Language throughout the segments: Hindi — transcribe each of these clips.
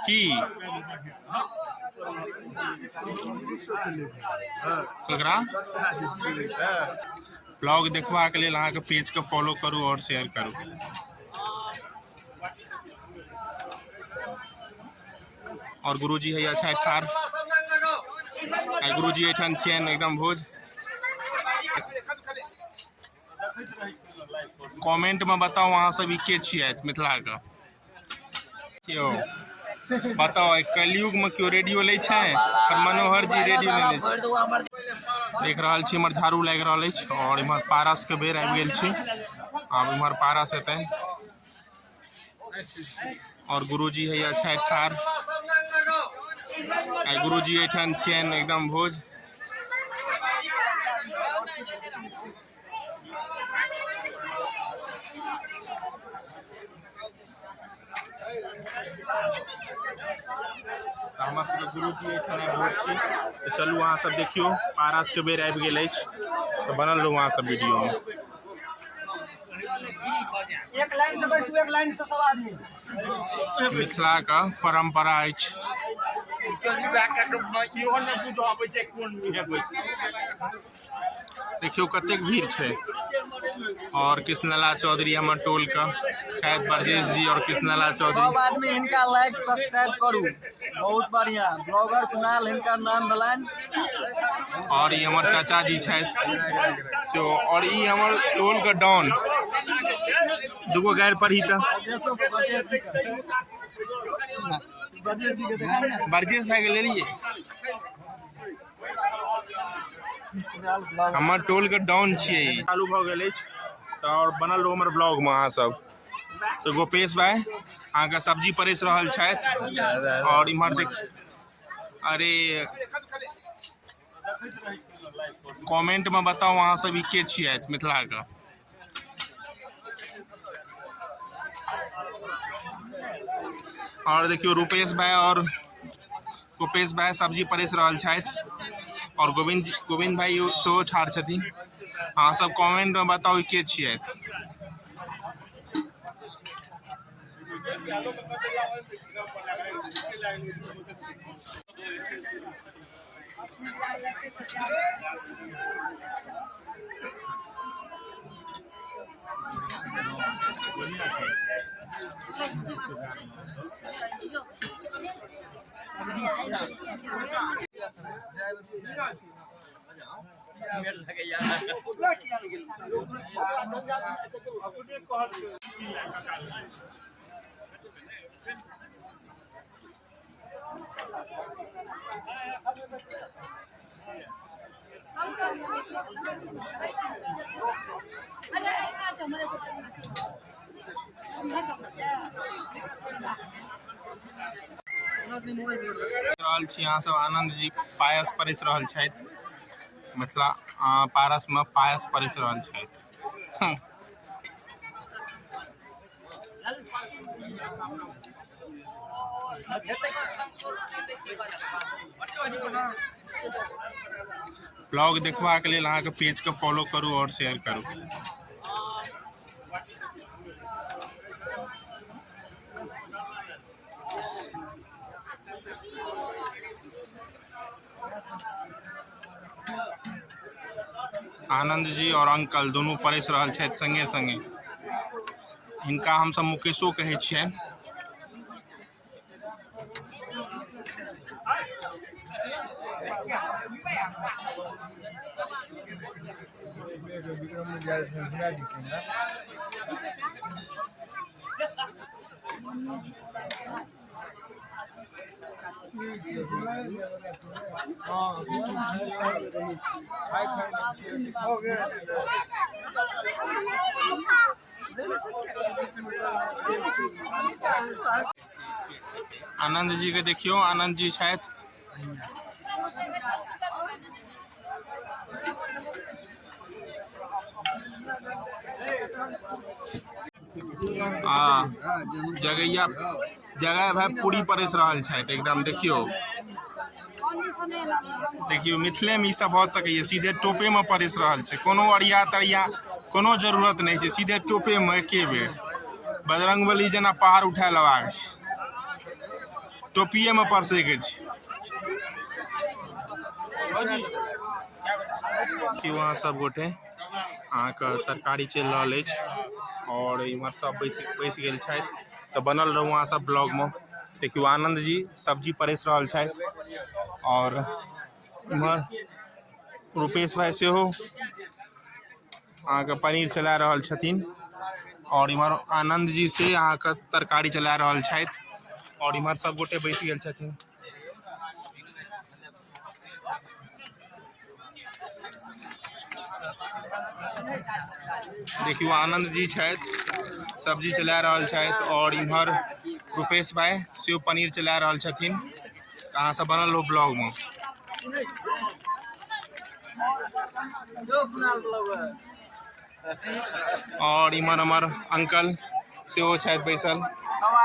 की ककरा ब्लॉग देखवा के लिए अहाँ के पेज के फॉलो करू और शेयर करू। और गुरुजी है अच्छा ठार गुरुजी एठन छियन एकदम भोज। कमेंट में बताओ अहाँ सब के छियै मिथिला के क्यों बताओ कलयुग में क्यों रेडियो ले छै पर मनोहर जी रेडियो ले छै। देख रहल छी हमर झाड़ू लाग रहल अछि और इम्हर पारस के बेर आबि गेल छी। आब इम्हर पारस हेतै और गुरुजी है अच्छा ठार गुरुजी एठन छियन एकदम भोज। हमर सबके गुरुजी एठन भोज छी तो चलू अहाँ सब देखियो पारस के बेर आबि गेल अछि तो बनल रहू अहाँ सब वीडियो में। एक लाइन से बैसू एक लाइन से सब आदमी मिथिला का परंपरा अछि। देखियो कतेक भीड़ छै और कृष्णलाल चौधरी हमर टोल का शायद ब्रजेश जी और कृष्णलाल चौधरी सब आदमी इनका लाइक सब्सक्राइब करू बहुत बढ़िया ब्लॉगर कुणाल इनका नाम दलान और ये हमारे चाचा जी छथि सो और ये हमर टोल का डॉन दुगो गायर पर ही था ब्रजेश भाई के ले लिए हमर टोल के डॉन छियै चालू भ गेल अछि तो और बनल रहो हमर ब्लॉग में अहाँ सब। तो गोपेश भाई अहाँ के सब्जी परेस रहल छथि और इम्हर देख अरे कमेंट में बताओ अहाँ सब के छियै मिथिला के और देखियो रूपेश भाई और गोपेश भाई सब्जी परेस रहल छथि और गोविंद भाई सेहो ठार छथिन। अहाँ सब कमेंट में बताओ के छियै। यहाँ सब आनंद जी पायस परेस रहल छथि मिथिला पारस में पायस परेस रहल छथि। ब्लॉग देखवा के लिए अहाँ के पेज के फॉलो करू और शेयर करू। आनंद जी और अंकल दोनों परेस रहल छथि संगे संगे। इनका हम सब मुकेशो कहै छियनि। आनंद जी के देखियो आनंद जी शायद जगह भाई पूरी परेस रहल छथि एकदम। देखियो देखियो मिथिले में ई सब भ सकैए सीधे टोपे में परेस रहल छै कोनो अरिया तरिया कोनो जरूरत नहीं छै सीधे टोपे में एके बेर बजरंगबली जना पहाड़ उठा लेबाक छै टोपिए में परसे के छी कि वहाँ सब गोटे अहाँ के तरकारी चल रहा है और इम्हर सब बैस गेल छथि तो बनल रहू अहाँ सब ब्लॉग में। देखियो आनंद जी सब्जी परेस रहल छथि और इम्हर रूपेश भाई से हो अहाँ के पनीर चला रहल छथिन और इम्हर आनंद जी से अहाँ के तरकारी चला रहल छथि और इम्हर सब गोटे बैस गेल छथिन। देखियो आनंद जी छथि सब्जी चला रहल छथि और इम्हर रूपेश भाई सेव पनीर चला रहल छथिन। कहाँ से बनल हो ब्लॉग में और इम्हर हमार अंकल सेहो छथि बैसल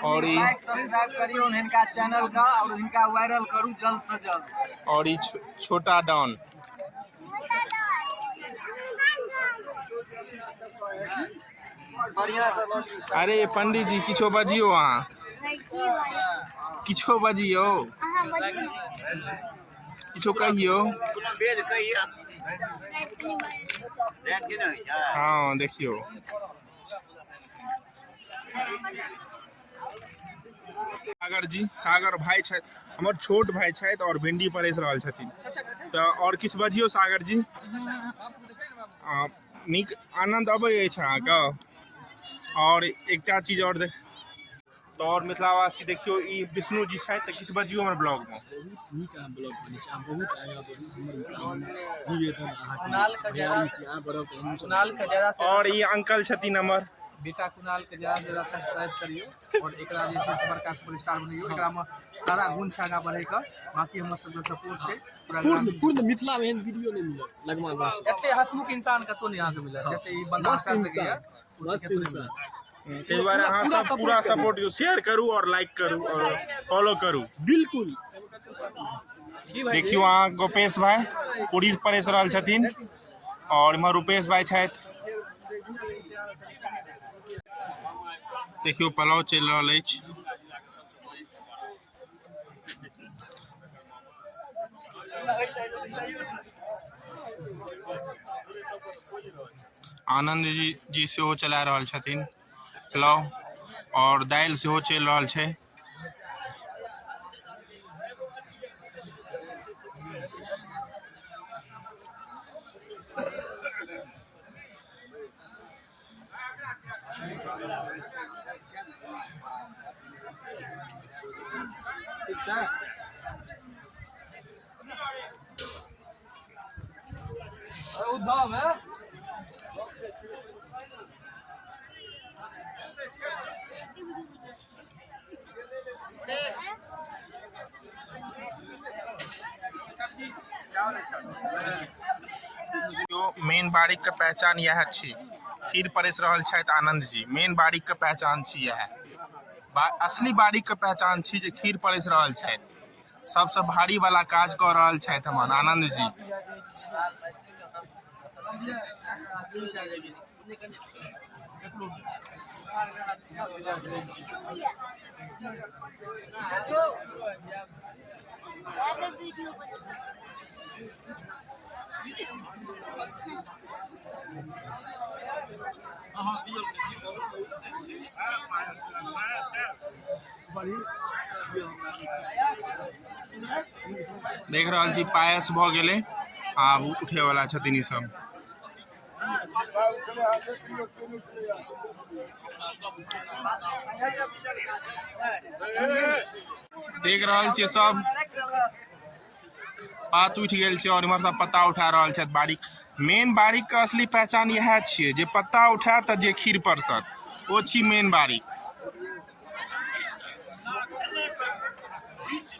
और लाइक सब्सक्राइब करियो इनका चैनल का और इनका वायरल करू जल्द से जल्द। और छोटा डॉन बढ़िया से अरे पंडित जी किछो बजियो अहाँ किछो बजियो किछो कहियो। हाँ देखियो सागर भाई छथि हमर छोट भाई छथि और भिंडी परेस रहल छथिन तो और किछु बजियो सागर जी। नीक आनंद अबै अछि अहाँके और एकटा चीज और देख तो और मिथिलावासी देखियो ई विष्णु जी छथि तो किछु बजियो हमर ब्लॉग में। और ये अंकल छथिन हमर बेटा कुणाल के ज्यादा से ज्यादा सब्सक्राइब करियो और एकरा जे छै से बड़का सुपरस्टार बनियो। एकरा में सारा गुण छै आगा बढ़े का बाकी हमर सब के सपोर्ट छै पूर्ण मिथिला में एहन वीडियो नहीं मिलत लगमा बस एते हसमुख इंसान कतो नहीं आके मिलत जते ई बंदा कर सकैया मस्त इंसान। ताहि दुआरे अहाँ सब पूरा सपोर्ट शेयर करू और लाइक करू और फॉलो करू बिल्कुल। देखियो अहाँ गोपेश भाई पूरी परेस रहल छथिन और इम्हर रूपेश भाई छथि। देखियो पुलाव चल रहल अछि आनंद जी सेहो चला रहल छथिन पुलाव और दालि सेहो चल रहल छै। उद्धव है मेन बारीक के पहचान यह छी खीर परेस रहल छथि आनंद जी मेन बारीक के पहचान छी यह असली बारीक के पहचान छी जे खीर परेस रहल छथि सबसे भारी वाला काज कर रहल छथि हमर आनंद जी। देख रहल छी पायस भ गेलै आब उठे वाला छथिन ई सब। देख रहल छी सब बात उठ गेल छै और इम्हर सब पत्ता उठा रहल छथि बारीक मेन बारीक के असली पहचान यह छियै जे पत्ता उठायत त जे खीर परसत ओ छी मेन बारीक।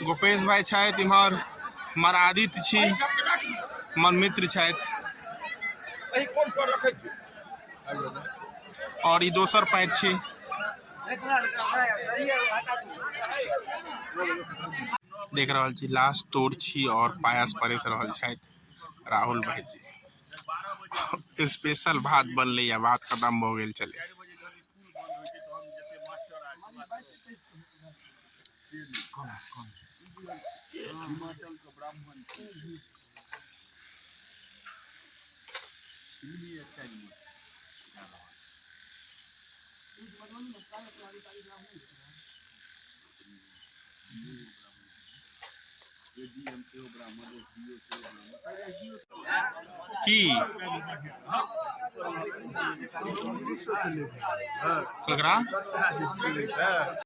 गोपेश भाई छथि इम्हर हमर आदित्य छी हमर मित्र छथि और ई दोसर पैंट छी। देख रहल छी लास्ट तोड़ छी और पायस परेस रहल छथि राहुल भाई जी स्पेशल भात बनले या भात खत्म भ गेल चले। हिमाचल का ब्राह्मण फिल्मी स्टाइल में गा रहा है। एडीएम से हो ब्राह्मण, एसडीओ से हो ब्राह्मण, सारे एसडीओ की ककरा